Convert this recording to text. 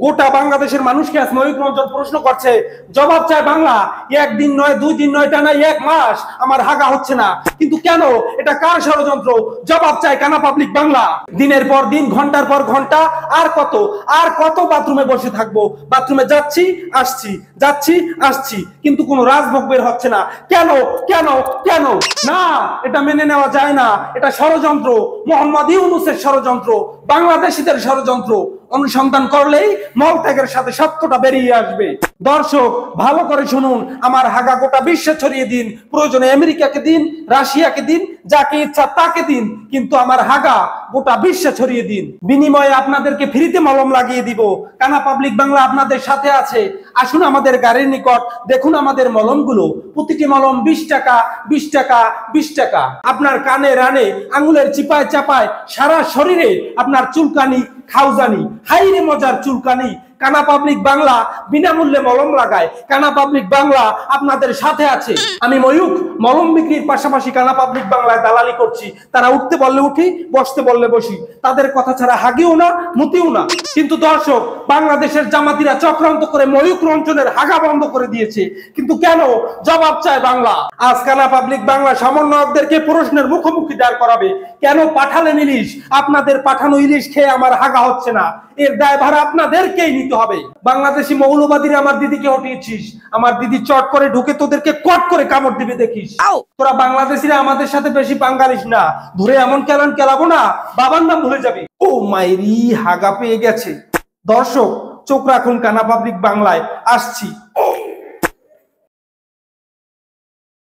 গোটা বাংলাদেশের মানুষকে আজ ময়ূক রঞ্জন প্রশ্ন করছে, জবাব চায় বাংলা। একদিন নয়, 2 দিন নয়, টানা 1 মাস আমার হাগা হচ্ছে না, কিন্তু কেন? এটা কার ষড়যন্ত্র? জবাব চায় কানা পাবলিক বাংলা। দিনের পর দিন, ঘন্টার পর ঘন্টা, আর কত বাথরুমে বসে থাকবো? বাথরুমে যাচ্ছি আসছি, যাচ্ছি আসছি, কিন্তু কোনো রাজভোগ বের হচ্ছে না। কেন কেন কেন? না, এটা মেনে নেওয়া যায় না। এটা ষড়যন্ত্র, মোহাম্মদ ইউনূসের ষড়যন্ত্র, বাংলাদেশিদের ষড়যন্ত্র। অনুসন্ধান করলেই মলত্যাগের সাথে সত্যটা বেরিয়ে আসবে। দর্শক, ভালো করে শুনুন, আমার হাগা গোটা বিশ্বে ছড়িয়ে দিন, প্রয়োজনে আমেরিকাকে দিন, রাশিয়াকে দিন, যাকে ইচ্ছা তাকে দিন, কিন্তু আমার হাগা গোটা বিশ্বে ছড়িয়ে দিন। বিনিময়ে আপনাদেরকে ফ্রিতে মলম লাগিয়ে দিব। কানা পাবলিক বাংলা আপনাদের সাথে আছে। আসুন আমাদের গাড়ির নিকট, দেখুন আমাদের মলমগুলো। প্রতিটি মলম 20 টাকা, 20 টাকা, 20 টাকা। আপনার কানে রানে, আঙুলের চিপায় চাপায়, সারা শরীরে আপনার চুলকানি, খাউজানি, হাইরে মজার চুলকানি। কানা পাবলিক বাংলা বিনামূল্যে মলম লাগায়। কানা পাবলিক বাংলা আপনাদের সাথে আছে। আমি ময়ূক মলম বিক্রির পাশাপাশি কানা পাবলিক বাংলায় দালালি করছি। তারা উঠতে বললে উঠি, বসতে বললে বসি, তাদের কথা ছাড়া হাগিও না, মুতিও না। কিন্তু দর্শক, বাংলাদেশের জামাতিরা চক্রান্ত করে ময়ূক রঞ্জনের হাগা বন্ধ করে দিয়েছে, কিন্তু কেন? জবাব চায় বাংলা। আজ কানা পাবলিক বাংলা সমন্বয়কদেরকে প্রশ্নের মুখোমুখি দাঁড় করাবে। কেন পাঠালেন ইলিশ? আপনাদের পাঠানো ইলিশ খেয়ে আমার হাগা হচ্ছে না, এর দায়ভার আপনাদেরকেই নিতে হবে। বাংলাদেশি মৌলবাদীরা আমার দিদিকে হটিয়েছিস, আমার দিদি চট করে ঢুকে তোদেরকে কট করে কামড় দিবে দেখিস। তোরা বাংলাদেশিরা আমাদের সাথে বেশি পাঙ্গালিস না, ধরে এমন কেলান কেলাবো না বাবার নাম ভুলে যাবি। ও মাইরি, হাগা পেয়ে গেছে। দর্শক, চোখ রাখুন কানা পাবলিক বাংলায়, আসছি। ও